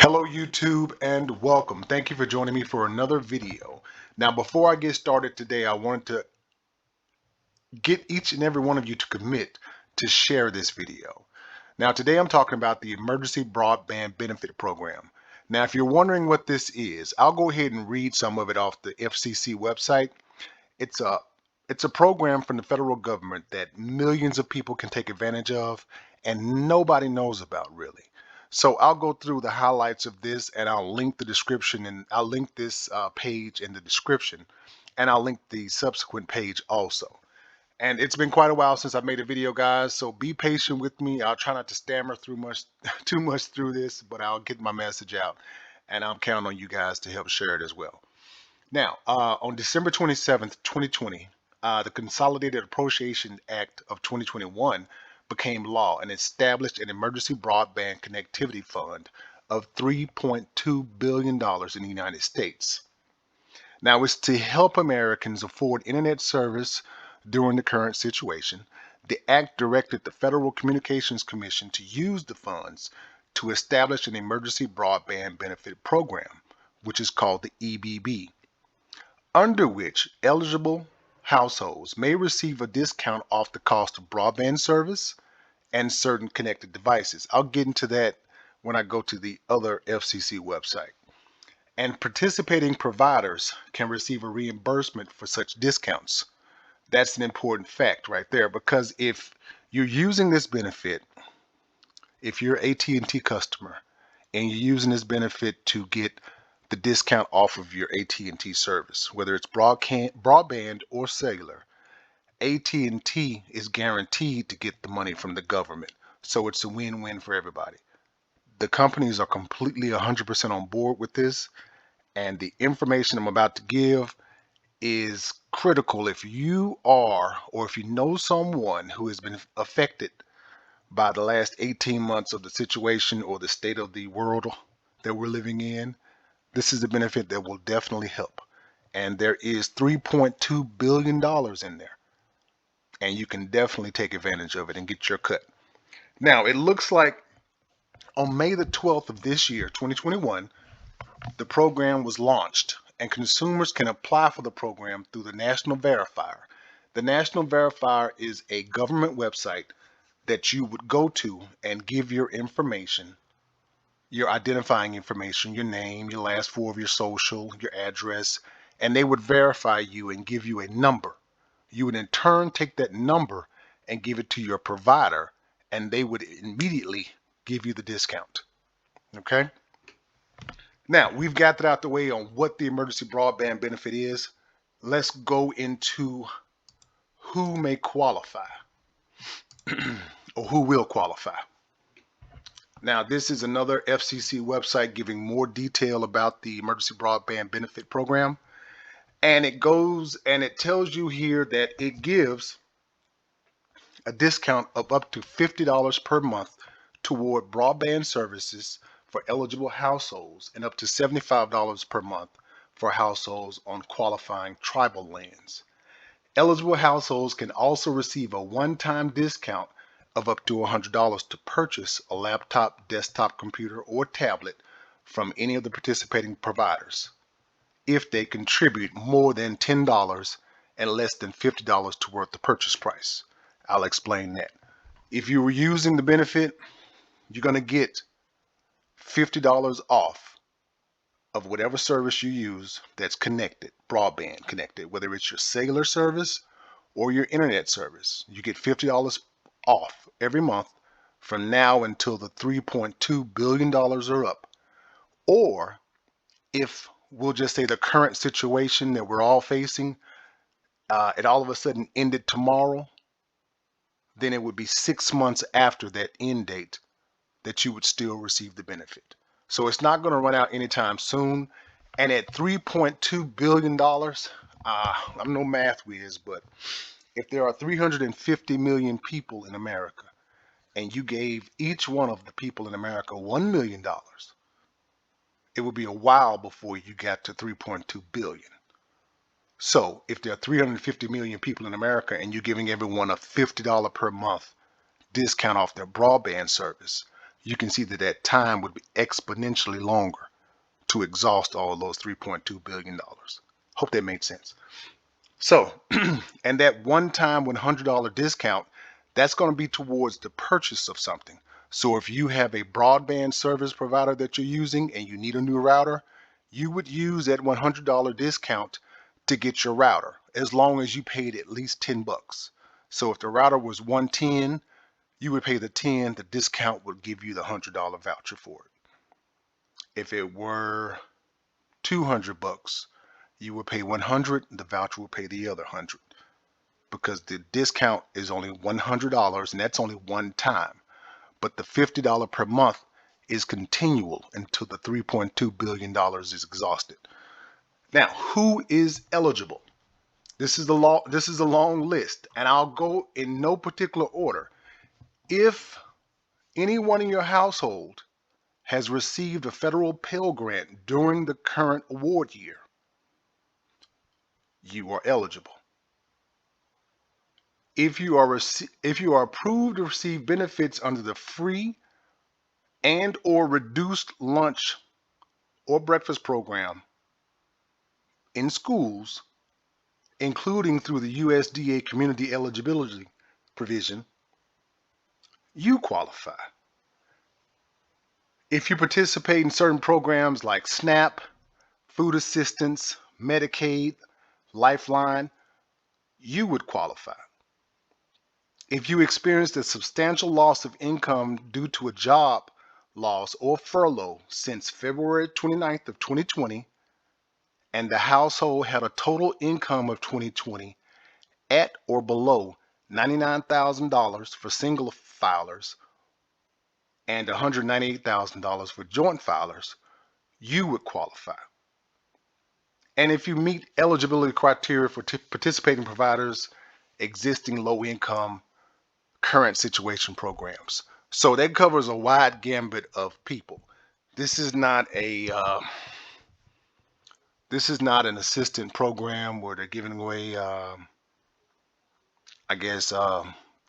Hello YouTube and welcome. Thank you for joining me for another video. Now before I get started today, I wanted to get each and every one of you to commit to share this video. Now today I'm talking about the Emergency Broadband Benefit Program. Now if you're wondering what this is, I'll go ahead and read some of it off the FCC website. It's a it's a program from the federal government that millions of people can take advantage of and nobody knows about really. So I'll go through the highlights of this and I'll link the description and I'll link this page in the description and I'll link the subsequent page also. And it's been quite a while since I made a video, guys, so be patient with me. I'll try not to stammer through much too much through this, but I'll get my message out and I'm counting on you guys to help share it as well. Now, on December 27th, 2020, the Consolidated Appropriation Act of 2021 became law and established an emergency broadband connectivity fund of $3.2 billion in the United States. Now, it's to help Americans afford internet service during the current situation. The act directed the Federal Communications Commission to use the funds to establish an emergency broadband benefit program, which is called the EBB, under which eligible households may receive a discount off the cost of broadband service and certain connected devices. I'll get into that when I go to the other FCC website. And participating providers can receive a reimbursement for such discounts. That's an important fact right there, because if you're using this benefit, if you're an AT&T customer and you're using this benefit to get the discount off of your AT&T service, whether it's broadband or cellular, AT&T is guaranteed to get the money from the government. So it's a win-win for everybody. The companies are completely 100% on board with this, and the information I'm about to give is critical if you are, or if you know someone who has been affected by the last 18 months of the situation or the state of the world that we're living in. This is a benefit that will definitely help. And there is $3.2 billion in there. And you can definitely take advantage of it and get your cut. Now, it looks like on May the 12th of this year, 2021, the program was launched and consumers can apply for the program through the National Verifier. The National Verifier is a government website that you would go to and give your information, your identifying information, your name, your last four of your social, your address, and they would verify you and give you a number. You would in turn take that number and give it to your provider, and they would immediately give you the discount. Okay? Now, we've got that out the way on what the emergency broadband benefit is. Let's go into who may qualify or who will qualify. Now, this is another FCC website giving more detail about the Emergency Broadband Benefit Program. And it goes and it tells you here that it gives a discount of up to $50 per month toward broadband services for eligible households and up to $75 per month for households on qualifying tribal lands. Eligible households can also receive a one-time discount of up to $100 to purchase a laptop, desktop computer, or tablet from any of the participating providers if they contribute more than $10 and less than $50 toward the purchase price. I'll explain that. If you were using the benefit, you're going to get $50 off of whatever service you use that's connected, broadband connected, whether it's your cellular service or your internet service. You get $50 off every month from now until the $3.2 billion are up. Or if we'll just say the current situation that we're all facing, it all of a sudden ended tomorrow, then it would be 6 months after that end date that you would still receive the benefit. So it's not going to run out anytime soon. And at $3.2 billion, I'm no math whiz, but if there are 350 million people in America and you gave each one of the people in America $1 million, it would be a while before you got to 3.2 billion. So if there are 350 million people in America and you're giving everyone a $50 per month discount off their broadband service, you can see that that time would be exponentially longer to exhaust all of those $3.2 billion. Hope that made sense. So, and that one-time $100 discount, that's going to be towards the purchase of something. So if you have a broadband service provider that you're using and you need a new router, you would use that $100 discount to get your router, as long as you paid at least 10 bucks. So if the router was 110, you would pay the 10, the discount would give you the $100 voucher for it. If it were 200 bucks, you would pay 100, the voucher will pay the other 100, because the discount is only $100 and that's only one time. But the $50 per month is continual until the $3.2 billion is exhausted. Now, who is eligible? This is the law. This is a long list, and I'll go in no particular order. If anyone in your household has received a federal Pell Grant during the current award year, you are eligible. If you are approved to receive benefits under the free and or reduced lunch or breakfast program in schools, including through the USDA community eligibility provision, you qualify. If you participate in certain programs like SNAP, food assistance, Medicaid, Lifeline, you would qualify. If you experienced a substantial loss of income due to a job loss or furlough since February 29th of 2020, and the household had a total income of 2020 at or below $99,000 for single filers and $198,000 for joint filers, you would qualify. And if you meet eligibility criteria for participating providers, existing low income, current situation programs. So that covers a wide gambit of people. This is not an assistant program where they're giving away,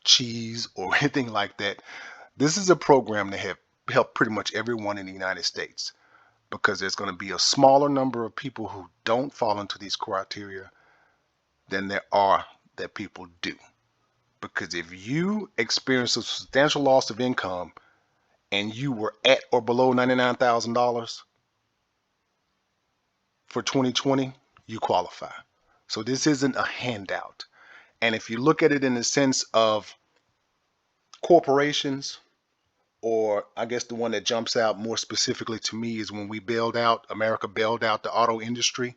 cheese or anything like that. This is a program that have helped pretty much everyone in the United States, because there's going to be a smaller number of people who don't fall into these criteria than there are that people do. Because if you experience a substantial loss of income and you were at or below $99,000 for 2020, you qualify. So this isn't a handout. And if you look at it in the sense of corporations, or I guess the one that jumps out more specifically to me is when America bailed out the auto industry.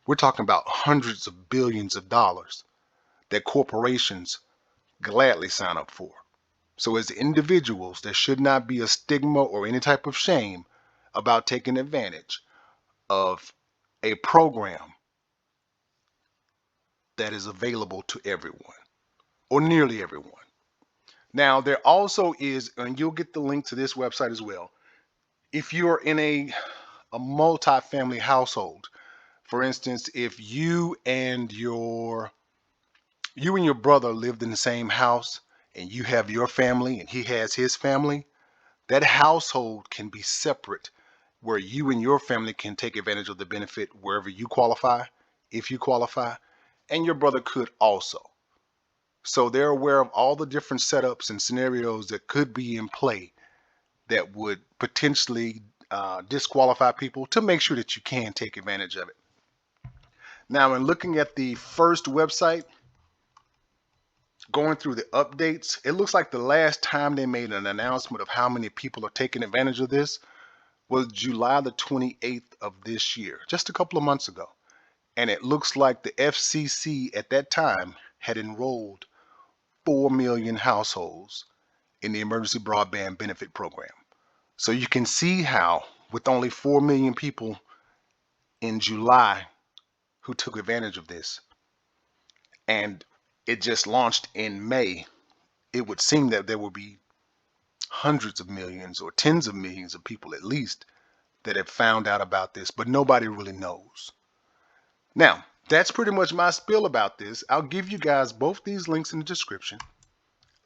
We're talking about hundreds of billions of dollars that corporations gladly sign up for. So as individuals, there should not be a stigma or any type of shame about taking advantage of a program that is available to everyone, or nearly everyone. Now, there also is, and you'll get the link to this website as well, if you're in a multi-family household. For instance, if you and your brother lived in the same house, and you have your family and he has his family, that household can be separate, where you and your family can take advantage of the benefit wherever you qualify, if you qualify, and your brother could also. So they're aware of all the different setups and scenarios that could be in play that would potentially disqualify people, to make sure that you can take advantage of it. Now, in looking at the first website, going through the updates, it looks like the last time they made an announcement of how many people are taking advantage of this was July the 28th of this year, just a couple of months ago. And it looks like the FCC at that time had enrolled 4 million households in the Emergency Broadband Benefit Program. So you can see how, with only 4 million people in July who took advantage of this, and it just launched in May, it would seem that there will be hundreds of millions or tens of millions of people at least that have found out about this, but nobody really knows. Now, that's pretty much my spiel about this. I'll give you guys both these links in the description.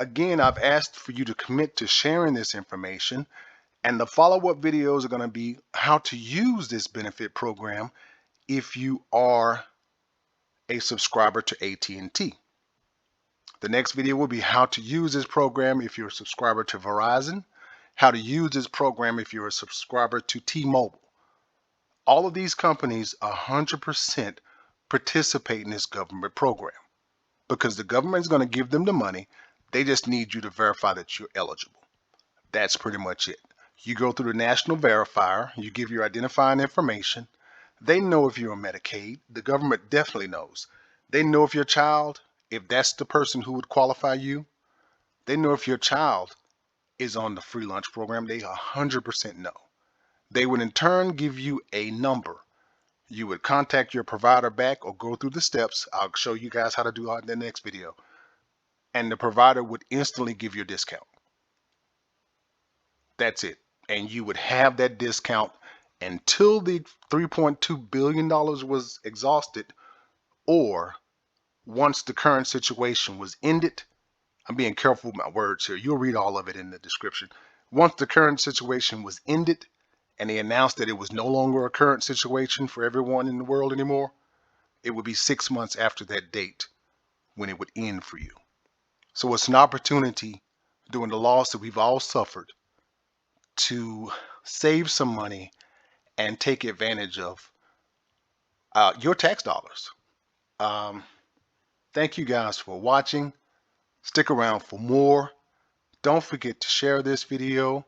Again, I've asked for you to commit to sharing this information, and the follow-up videos are going to be how to use this benefit program if you are a subscriber to AT&T. The next video will be how to use this program if you're a subscriber to Verizon, how to use this program if you're a subscriber to T-Mobile. All of these companies 100% participate in this government program because the government is going to give them the money. They just need you to verify that you're eligible. That's pretty much it. You go through the national verifier, you give your identifying information. They know if you're on Medicaid. The government definitely knows. They know if your child, if that's the person who would qualify you. They know if your child is on the free lunch program. They 100% know. They would in turn give you a number. You would contact your provider back or go through the steps. I'll show you guys how to do it in the next video. And the provider would instantly give you a discount. That's it. And you would have that discount until the $3.2 billion was exhausted, or once the current situation was ended. I'm being careful with my words here. You'll read all of it in the description. Once the current situation was ended and they announced that it was no longer a current situation for everyone in the world anymore, it would be 6 months after that date when it would end for you. So it's an opportunity during the loss that we've all suffered to save some money and take advantage of your tax dollars. Thank you guys for watching. Stick around for more. Don't forget to share this video,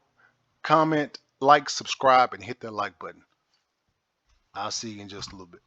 comment, like, subscribe, and hit that like button. I'll see you in just a little bit.